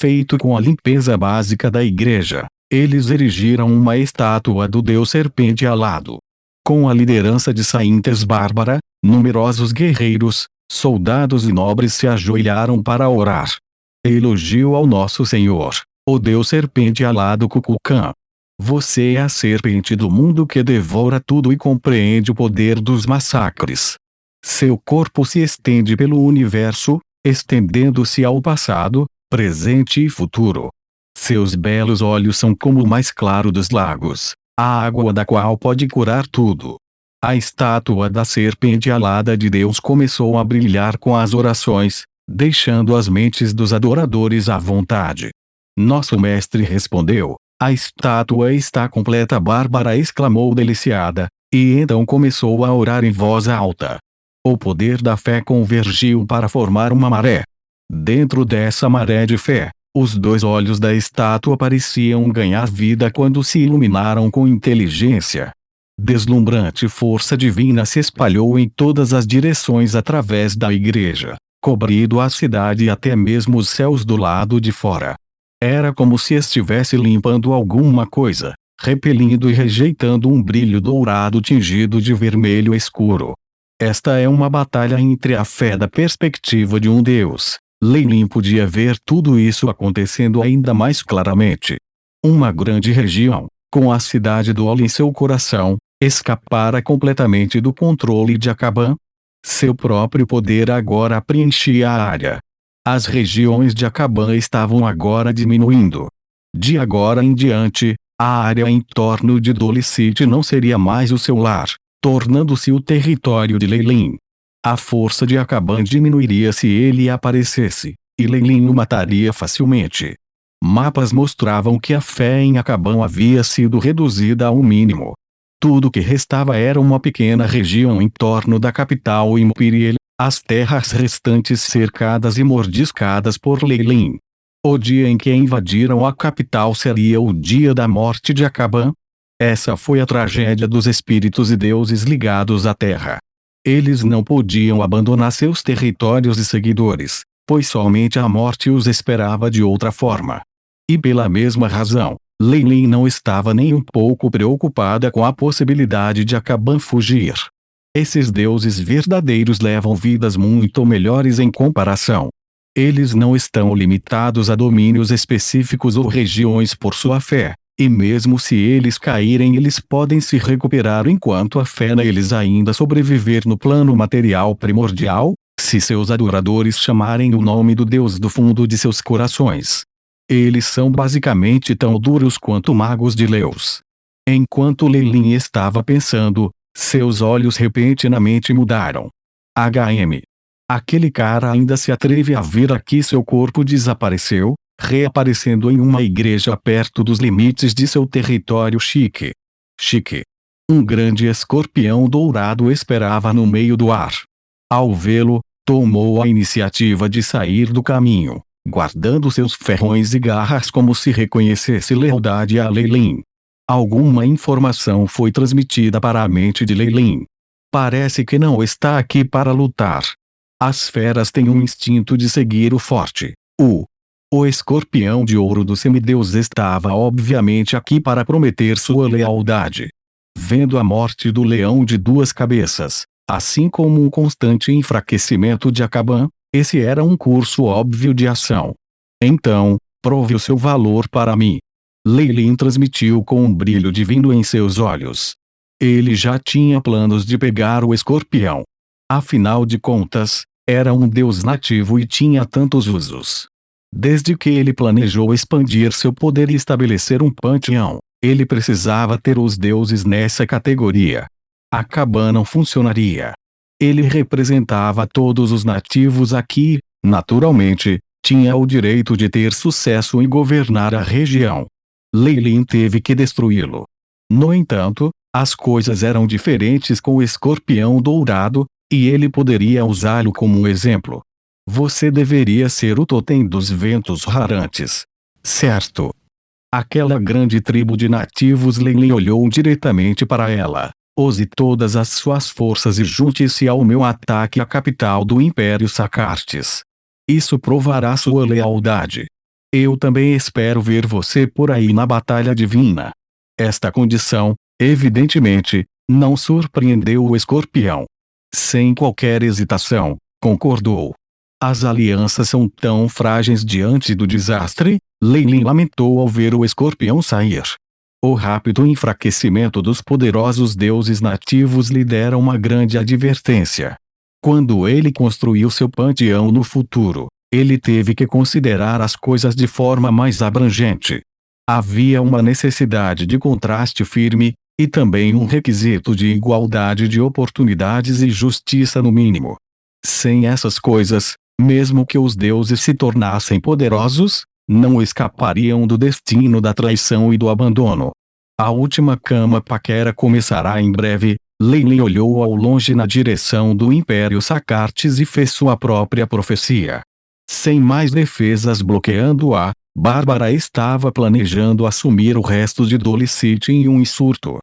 feito com a limpeza básica da igreja, eles erigiram uma estátua do deus serpente alado. Com a liderança de Saintes Bárbara, numerosos guerreiros, soldados e nobres se ajoelharam para orar. Elogio ao nosso Senhor, o deus serpente alado Kukulkan. Você é a serpente do mundo que devora tudo e compreende o poder dos massacres. Seu corpo se estende pelo universo, estendendo-se ao passado, presente e futuro. Seus belos olhos são como o mais claro dos lagos, a água da qual pode curar tudo. A estátua da serpente alada de Deus começou a brilhar com as orações, deixando as mentes dos adoradores à vontade. Nosso mestre respondeu: a estátua está completa. Bárbara exclamou deliciada, e então começou a orar em voz alta. O poder da fé convergiu para formar uma maré. Dentro dessa maré de fé, os dois olhos da estátua pareciam ganhar vida quando se iluminaram com inteligência. Deslumbrante força divina se espalhou em todas as direções através da igreja, cobrindo a cidade e até mesmo os céus do lado de fora. Era como se estivesse limpando alguma coisa, repelindo e rejeitando um brilho dourado tingido de vermelho escuro. Esta é uma batalha entre a fé da perspectiva de um Deus. Leilin podia ver tudo isso acontecendo ainda mais claramente. Uma grande região, com a cidade do Ol em seu coração, escapara completamente do controle de Akaban. Seu próprio poder agora preenchia a área. As regiões de Akaban estavam agora diminuindo. De agora em diante, a área em torno de Dolly City não seria mais o seu lar, tornando-se o território de Leilin. A força de Akaban diminuiria se ele aparecesse, e Leilin o mataria facilmente. Mapas mostravam que a fé em Akaban havia sido reduzida ao mínimo. Tudo que restava era uma pequena região em torno da capital Imperial, as terras restantes cercadas e mordiscadas por Leilin. O dia em que invadiram a capital seria o dia da morte de Akaban. Essa foi a tragédia dos espíritos e deuses ligados à terra. Eles não podiam abandonar seus territórios e seguidores, pois somente a morte os esperava de outra forma. E pela mesma razão, Leilin não estava nem um pouco preocupada com a possibilidade de Akaban fugir. Esses deuses verdadeiros levam vidas muito melhores em comparação. Eles não estão limitados a domínios específicos ou regiões por sua fé, e mesmo se eles caírem eles podem se recuperar enquanto a fé neles ainda sobreviver no plano material primordial, se seus adoradores chamarem o nome do Deus do fundo de seus corações. Eles são basicamente tão duros quanto magos de Leus. Enquanto Leilin estava pensando, seus olhos repentinamente mudaram. Aquele cara ainda se atreve a vir aqui. Seu corpo desapareceu, reaparecendo em uma igreja perto dos limites de seu território chique. Um grande escorpião dourado esperava no meio do ar. Ao vê-lo, tomou a iniciativa de sair do caminho, guardando seus ferrões e garras como se reconhecesse lealdade a Leilin. Alguma informação foi transmitida para a mente de Leilin. Parece que não está aqui para lutar. As feras têm um instinto de seguir o forte. O escorpião de ouro do semideus estava obviamente aqui para prometer sua lealdade. Vendo a morte do leão de duas cabeças, assim como um constante enfraquecimento de Akaban, esse era um curso óbvio de ação. Então, prove o seu valor para mim. Leilin transmitiu com um brilho divino em seus olhos. Ele já tinha planos de pegar o escorpião. Afinal de contas, era um deus nativo e tinha tantos usos. Desde que ele planejou expandir seu poder e estabelecer um panteão, ele precisava ter os deuses nessa categoria. Akaban não funcionaria. Ele representava todos os nativos aqui, naturalmente, tinha o direito de ter sucesso em governar a região. Leilin teve que destruí-lo. No entanto, as coisas eram diferentes com o escorpião dourado, e ele poderia usá-lo como um exemplo. Você deveria ser o totem dos ventos rarantes. Certo? Aquela grande tribo de nativos. Leilin olhou diretamente para ela. Use todas as suas forças e junte-se ao meu ataque à capital do Império Sacartes. Isso provará sua lealdade. Eu também espero ver você por aí na batalha divina. Esta condição, evidentemente, não surpreendeu o escorpião. Sem qualquer hesitação, concordou. As alianças são tão frágeis diante do desastre, Leilin lamentou ao ver o escorpião sair. O rápido enfraquecimento dos poderosos deuses nativos lhe dera uma grande advertência. Quando ele construiu seu panteão no futuro, ele teve que considerar as coisas de forma mais abrangente. Havia uma necessidade de contraste firme, e também um requisito de igualdade de oportunidades e justiça no mínimo. Sem essas coisas, mesmo que os deuses se tornassem poderosos, não escapariam do destino da traição e do abandono. A última cama paquera começará em breve. Leilin olhou ao longe na direção do Império Sacartes e fez sua própria profecia. Sem mais defesas bloqueando-a, Bárbara estava planejando assumir o resto de Dolicite em um insurto.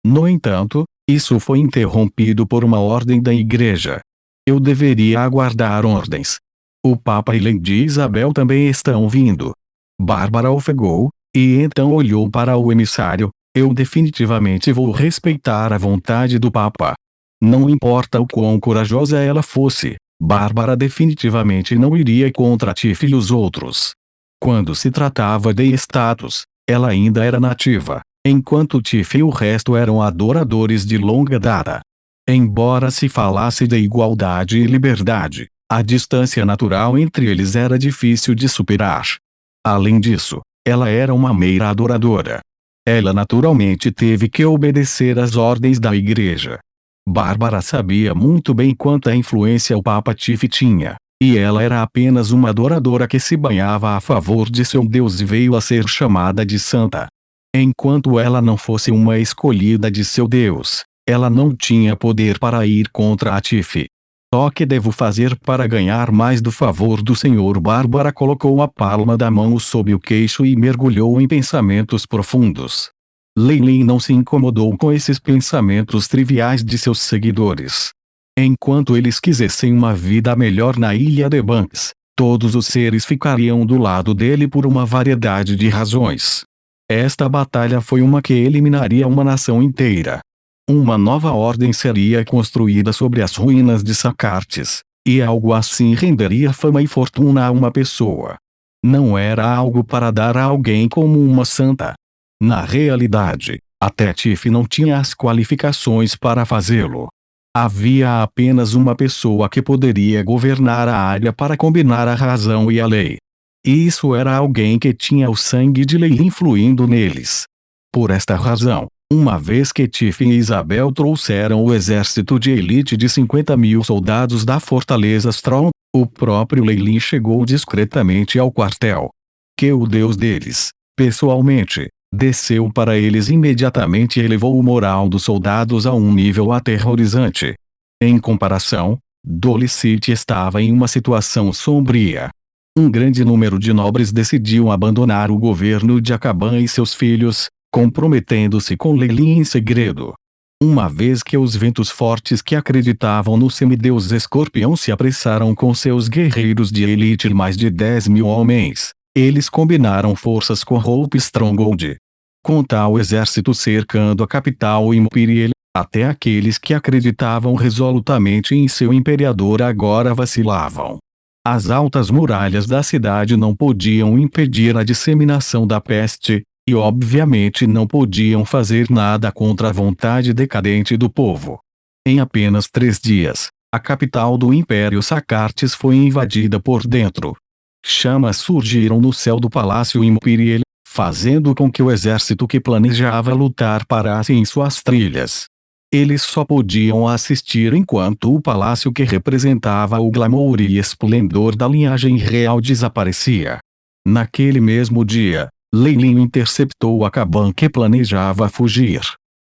No entanto, isso foi interrompido por uma ordem da igreja. Eu deveria aguardar ordens. O Papa e Lady Isabel também estão vindo. Bárbara ofegou, e então olhou para o emissário. Eu definitivamente vou respeitar a vontade do Papa. Não importa o quão corajosa ela fosse, Bárbara definitivamente não iria contra Tiff e os outros. Quando se tratava de status, ela ainda era nativa, enquanto Tiff e o resto eram adoradores de longa data. Embora se falasse de igualdade e liberdade, a distância natural entre eles era difícil de superar. Além disso, ela era uma mera adoradora. Ela naturalmente teve que obedecer às ordens da igreja. Bárbara sabia muito bem quanta influência o Papa Tiff tinha, e ela era apenas uma adoradora que se banhava a favor de seu Deus e veio a ser chamada de santa. Enquanto ela não fosse uma escolhida de seu Deus, ela não tinha poder para ir contra a Tiff. O que devo fazer para ganhar mais do favor do Senhor? Bárbara colocou a palma da mão sob o queixo e mergulhou em pensamentos profundos. Leilin não se incomodou com esses pensamentos triviais de seus seguidores. Enquanto eles quisessem uma vida melhor na ilha de Banks, todos os seres ficariam do lado dele por uma variedade de razões. Esta batalha foi uma que eliminaria uma nação inteira. Uma nova ordem seria construída sobre as ruínas de Sacartes, e algo assim renderia fama e fortuna a uma pessoa. Não era algo para dar a alguém como uma santa. Na realidade, até Tiff não tinha as qualificações para fazê-lo. Havia apenas uma pessoa que poderia governar a área para combinar a razão e a lei. E isso era alguém que tinha o sangue de Leilin fluindo neles. Por esta razão, uma vez que Tiff e Isabel trouxeram o exército de elite de 50.000 soldados da fortaleza Strong, o próprio Leilin chegou discretamente ao quartel. Que o Deus deles, pessoalmente, desceu para eles imediatamente e elevou o moral dos soldados a um nível aterrorizante. Em comparação, Dolicite estava em uma situação sombria. Um grande número de nobres decidiam abandonar o governo de Acaban e seus filhos, comprometendo-se com Leilin em segredo. Uma vez que os ventos fortes que acreditavam no semideus Escorpião se apressaram com seus guerreiros de elite e mais de 10.000 homens, eles combinaram forças com Hope Stronghold. Com tal exército cercando a capital Imperial, até aqueles que acreditavam resolutamente em seu imperador agora vacilavam. As altas muralhas da cidade não podiam impedir a disseminação da peste, e obviamente não podiam fazer nada contra a vontade decadente do povo. Em apenas 3 dias, a capital do Império Sacartes foi invadida por dentro. Chamas surgiram no céu do Palácio Imperial, fazendo com que o exército que planejava lutar parasse em suas trilhas. Eles só podiam assistir enquanto o palácio que representava o glamour e esplendor da linhagem real desaparecia. Naquele mesmo dia, Leilin interceptou Acaban que planejava fugir.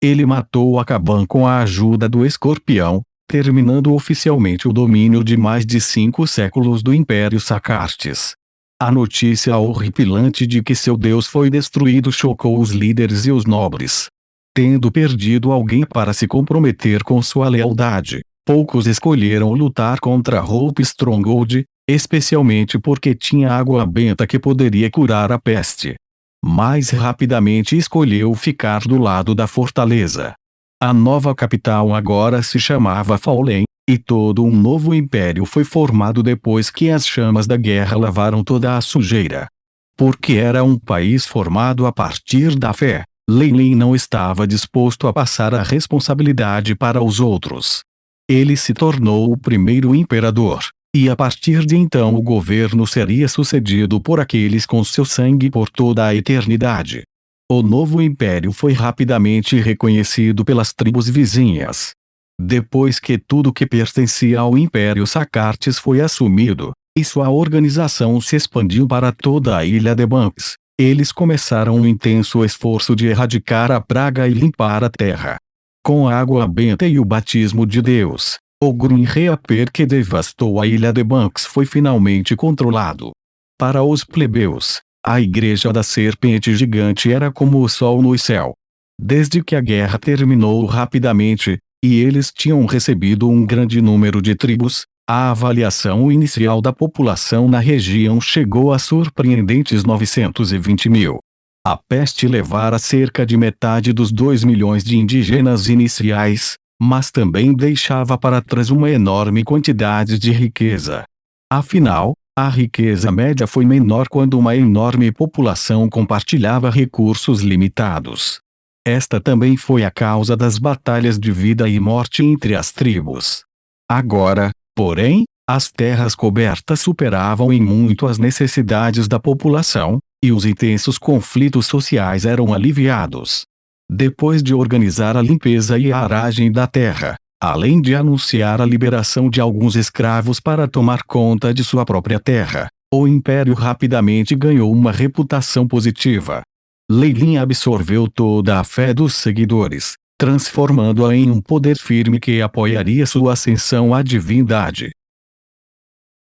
Ele matou Acaban com a ajuda do Escorpião, terminando oficialmente o domínio de mais de 5 séculos do Império Sacartes. A notícia horripilante de que seu deus foi destruído chocou os líderes e os nobres. Tendo perdido alguém para se comprometer com sua lealdade, poucos escolheram lutar contra Hope Stronghold, especialmente porque tinha água benta que poderia curar a peste. Mas rapidamente escolheu ficar do lado da fortaleza. A nova capital agora se chamava Faulen, e todo um novo império foi formado depois que as chamas da guerra lavaram toda a sujeira. Porque era um país formado a partir da fé, Leilin não estava disposto a passar a responsabilidade para os outros. Ele se tornou o primeiro imperador, e a partir de então o governo seria sucedido por aqueles com seu sangue por toda a eternidade. O novo império foi rapidamente reconhecido pelas tribos vizinhas. Depois que tudo que pertencia ao Império Sacartes foi assumido, e sua organização se expandiu para toda a ilha de Banks, eles começaram um intenso esforço de erradicar a praga e limpar a terra. Com a água benta e o batismo de Deus, o Green Reaper que devastou a ilha de Banks foi finalmente controlado. Para os plebeus, a Igreja da Serpente Gigante era como o sol no céu. Desde que a guerra terminou rapidamente, e eles tinham recebido um grande número de tribos, a avaliação inicial da população na região chegou a surpreendentes 920 mil. A peste levara cerca de metade dos 2 milhões de indígenas iniciais, mas também deixava para trás uma enorme quantidade de riqueza. Afinal, a riqueza média foi menor quando uma enorme população compartilhava recursos limitados. Esta também foi a causa das batalhas de vida e morte entre as tribos. Agora, porém, as terras cobertas superavam em muito as necessidades da população, e os intensos conflitos sociais eram aliviados. Depois de organizar a limpeza e a aragem da terra, além de anunciar a liberação de alguns escravos para tomar conta de sua própria terra, o império rapidamente ganhou uma reputação positiva. Leilin absorveu toda a fé dos seguidores, transformando-a em um poder firme que apoiaria sua ascensão à divindade.